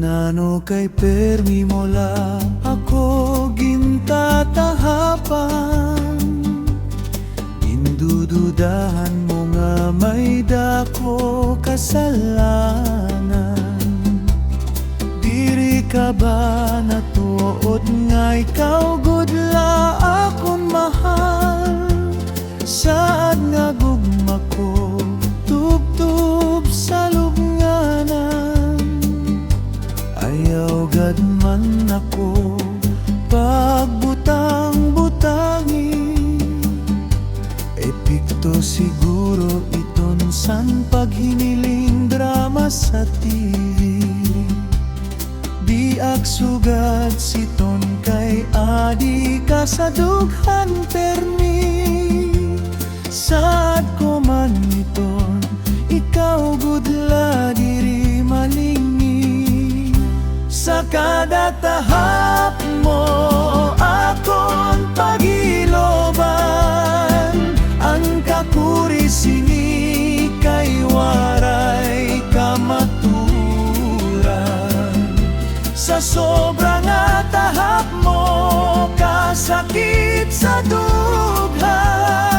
Nano kay permi mo lang ako gintatahapan. Indududahan mo nga may dako kasalanan. Diri ka ba natuod nga ikaw gudla akon mahal? Saad nga gugma ko tubtub sa lubnganan. Ayaw gad man ako pagbutang-butangi. Epikto siguro iton san paghiniling drama sa TV. Di aksugad siton kay adi ka sa dughan permi. Saad ko man iton ikaw gudla diri malingi. Sa kada tahap mo akon pagiloban. Ang kakuri sini kay waray kamaturan. Sa sobra nga tahap mo kasakit sa dughan.